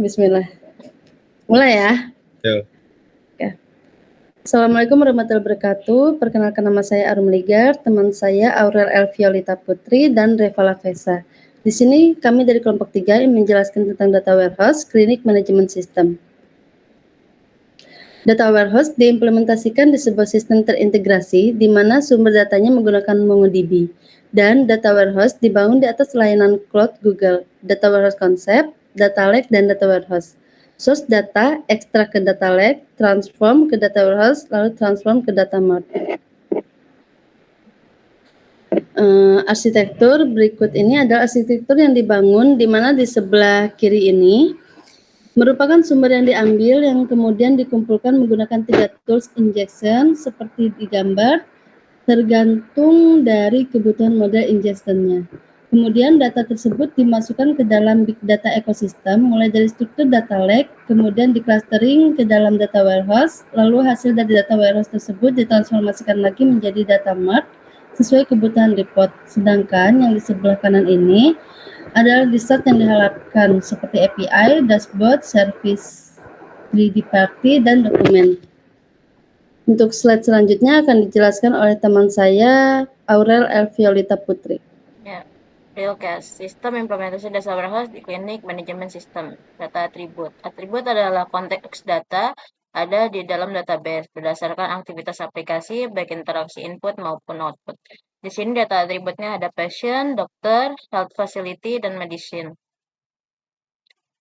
Bismillah. Mulai ya. Ya. Ya. Assalamualaikum warahmatullahi wabarakatuh. Perkenalkan, nama saya Arum Ligar, teman saya Aurel Elviolita Putri dan Reva Lavesa. Di sini kami dari kelompok 3 yang menjelaskan tentang data warehouse, klinik manajemen sistem. Data warehouse diimplementasikan di sebuah sistem terintegrasi di mana sumber datanya menggunakan MongoDB. Dan data warehouse dibangun di atas layanan cloud Google. Data warehouse konsep, data lake, dan data warehouse. Source data, ekstrak ke data lake, transform ke data warehouse, lalu transform ke data mart. Arsitektur berikut ini adalah arsitektur yang dibangun di mana di sebelah kiri ini merupakan sumber yang diambil yang kemudian dikumpulkan menggunakan 3 tools injection seperti di gambar, tergantung dari kebutuhan model ingestionnya. Kemudian data tersebut dimasukkan ke dalam big data ekosistem, mulai dari struktur data lake, kemudian di-clustering ke dalam data warehouse, lalu hasil dari data warehouse tersebut ditransformasikan lagi menjadi data mart sesuai kebutuhan report. Sedangkan yang di sebelah kanan ini adalah dessert yang diharapkan seperti API, dashboard, service 3D party, dan dokumen. Untuk slide selanjutnya akan dijelaskan oleh teman saya, Aurel Elviolita Putri. Ya, Realcast, sistem implementasi data warehouse di klinik manajemen sistem. Data atribut. Atribut adalah konteks data ada di dalam database berdasarkan aktivitas aplikasi, baik interaksi input maupun output. Di sini data atributnya ada patient, dokter, health facility, dan medicine.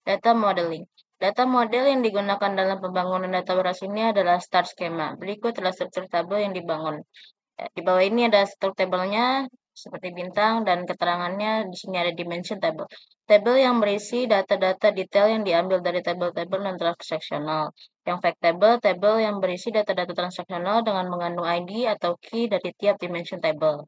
Data modeling. Data model yang digunakan dalam pembangunan data warehouse ini adalah star schema. Berikut adalah struktur tabel yang dibangun. Di bawah ini ada struktur tabelnya seperti bintang dan keterangannya. Di sini ada dimension table. Tabel yang berisi data-data detail yang diambil dari tabel-tabel non-transaksional. Yang fact table, tabel yang berisi data-data transaksional dengan mengandung ID atau key dari tiap dimension table.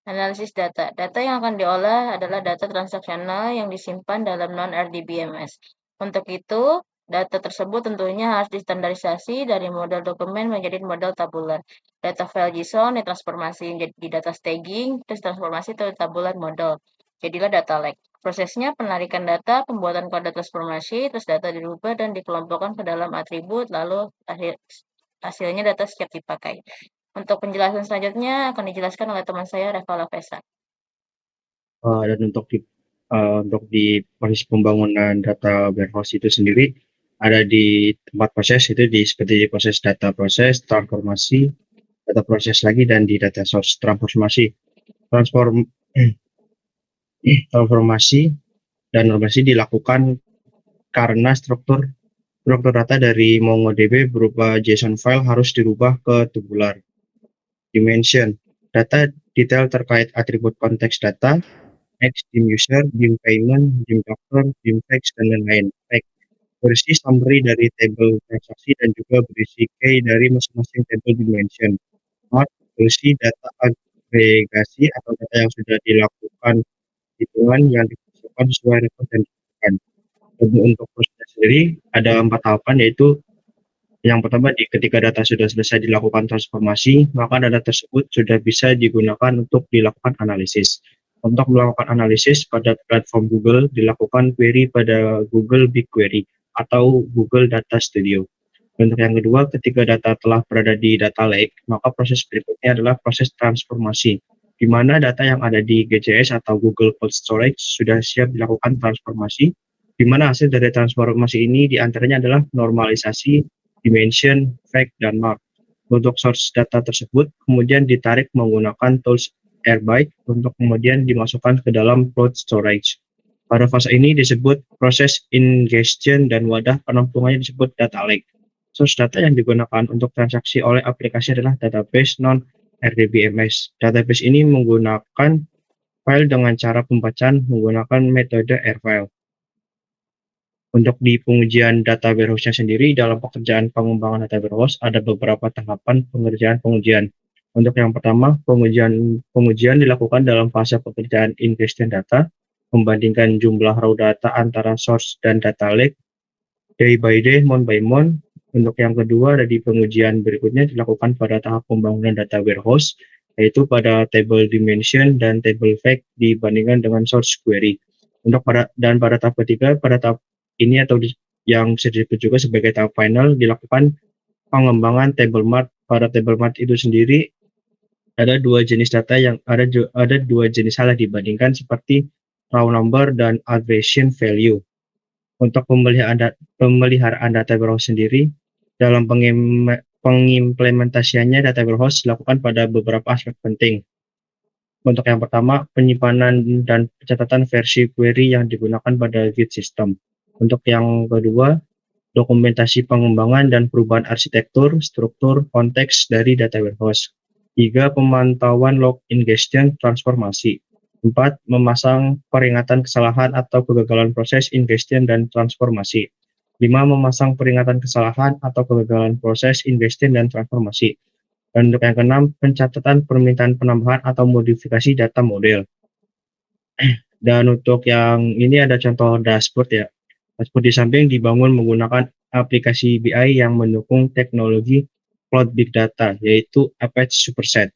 Analisis data. Data yang akan diolah adalah data transaksional yang disimpan dalam non-RDBMS. Untuk itu, data tersebut tentunya harus distandarisasi dari model dokumen menjadi model tabular. Data file JSON ditransformasi menjadi data staging, terus transformasi ke tabular model. Jadilah data lake. Prosesnya penarikan data, pembuatan kode transformasi, terus data dirubah dan dikelompokkan ke dalam atribut, lalu hasilnya data siap dipakai. Untuk penjelasan selanjutnya akan dijelaskan oleh teman saya, Reva Lavesa. Dan untuk di proses pembangunan data warehouse itu sendiri ada di tempat proses itu seperti di proses data proses, transformasi, data proses lagi, dan di data source transformasi. Transformasi dan normalisasi dilakukan karena struktur data dari MongoDB berupa JSON file harus dirubah ke tubular. Dimension, data detail terkait atribut konteks data, X, dim user, dim payment, dim doctor, dim fax, dan lain-lain. Berisi summary dari table transaksi dan juga berisi key dari masing-masing table dimension. Mart, berisi data agregasi atau data yang sudah dilakukan hitungan yang dimasukkan sesuai rekod dan dilakukan. Untuk prosesnya sendiri ada 4 tahapan, yaitu yang pertama, ketika data sudah selesai dilakukan transformasi, maka data tersebut sudah bisa digunakan untuk dilakukan analisis. Untuk melakukan analisis pada platform Google, dilakukan query pada Google BigQuery atau Google Data Studio. Untuk yang kedua, ketika data telah berada di data lake, maka proses berikutnya adalah proses transformasi, di mana data yang ada di GCS atau Google Cold Storage sudah siap dilakukan transformasi, di mana hasil dari transformasi ini diantaranya adalah normalisasi, dimension, fact, dan mark. Untuk source data tersebut kemudian ditarik menggunakan tools Airbyte untuk kemudian dimasukkan ke dalam cloud storage. Pada fase ini disebut proses ingestion dan wadah penampungannya disebut data lake. Source data yang digunakan untuk transaksi oleh aplikasi adalah database non-RDBMS. Database ini menggunakan file dengan cara pembacaan menggunakan metode Airfile. Untuk di pengujian data warehouse-nya sendiri, dalam pekerjaan pengembangan data warehouse ada beberapa tahapan pengujian. Untuk yang pertama, pengujian dilakukan dalam fase pekerjaan ingestion data, membandingkan jumlah raw data antara source dan data lake, day by day, month by month. Untuk yang kedua, ada di pengujian berikutnya dilakukan pada tahap pembangunan data warehouse, yaitu pada table dimension dan table fact dibandingkan dengan source query. Pada tahap ketiga, pada tahap ini atau yang bisa disebut juga sebagai tahap final, dilakukan pengembangan table mart. Pada table mart itu sendiri ada dua jenis hal yang dibandingkan, seperti raw number dan aggregation value. Untuk pemeliharaan data warehouse sendiri, dalam pengimplementasiannya data warehouse dilakukan pada beberapa aspek penting. Untuk yang pertama, penyimpanan dan pencatatan versi query yang digunakan pada Git system. Untuk yang kedua, dokumentasi pengembangan dan perubahan arsitektur, struktur, konteks dari data warehouse. 3. Pemantauan log ingestion transformasi. 4. Memasang peringatan kesalahan atau kegagalan proses ingestion dan transformasi. 5. Memasang peringatan kesalahan atau kegagalan proses ingestion dan transformasi. Dan untuk yang keenam, pencatatan permintaan penambahan atau modifikasi data model. Dan untuk yang ini ada contoh dashboard ya. Dashboard di samping dibangun menggunakan aplikasi BI yang mendukung teknologi Cloud Big Data, yaitu Apache Superset.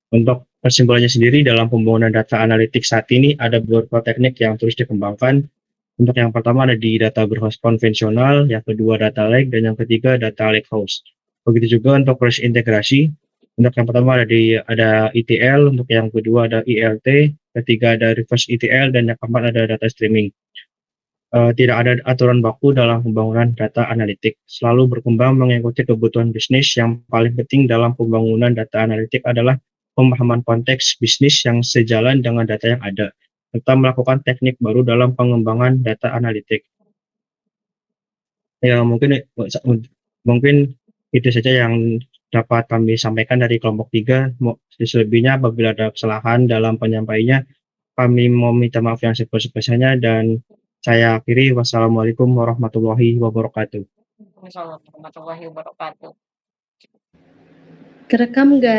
Untuk kesimpulannya sendiri, dalam pembangunan data analitik saat ini ada beberapa teknik yang terus dikembangkan. Untuk yang pertama ada di data warehouse konvensional, yang kedua data lake, dan yang ketiga data lakehouse. Begitu juga untuk proses integrasi. Untuk yang pertama ada ETL, untuk yang kedua ada ELT, ketiga ada reverse ETL, dan yang keempat ada data streaming. Tidak ada aturan baku dalam pembangunan data analitik. Selalu berkembang mengikuti kebutuhan bisnis. Yang paling penting dalam pembangunan data analitik adalah pemahaman konteks bisnis yang sejalan dengan data yang ada, serta melakukan teknik baru dalam pengembangan data analitik. Ya, mungkin itu saja yang dapat kami sampaikan dari kelompok 3. Selebihnya apabila ada kesalahan dalam penyampaiannya, kami meminta maaf yang sebesar-besarnya, dan saya akhiri. Wassalamualaikum warahmatullahi wabarakatuh. Waalaikumsalam warahmatullahi wabarakatuh. Kerekam, guys.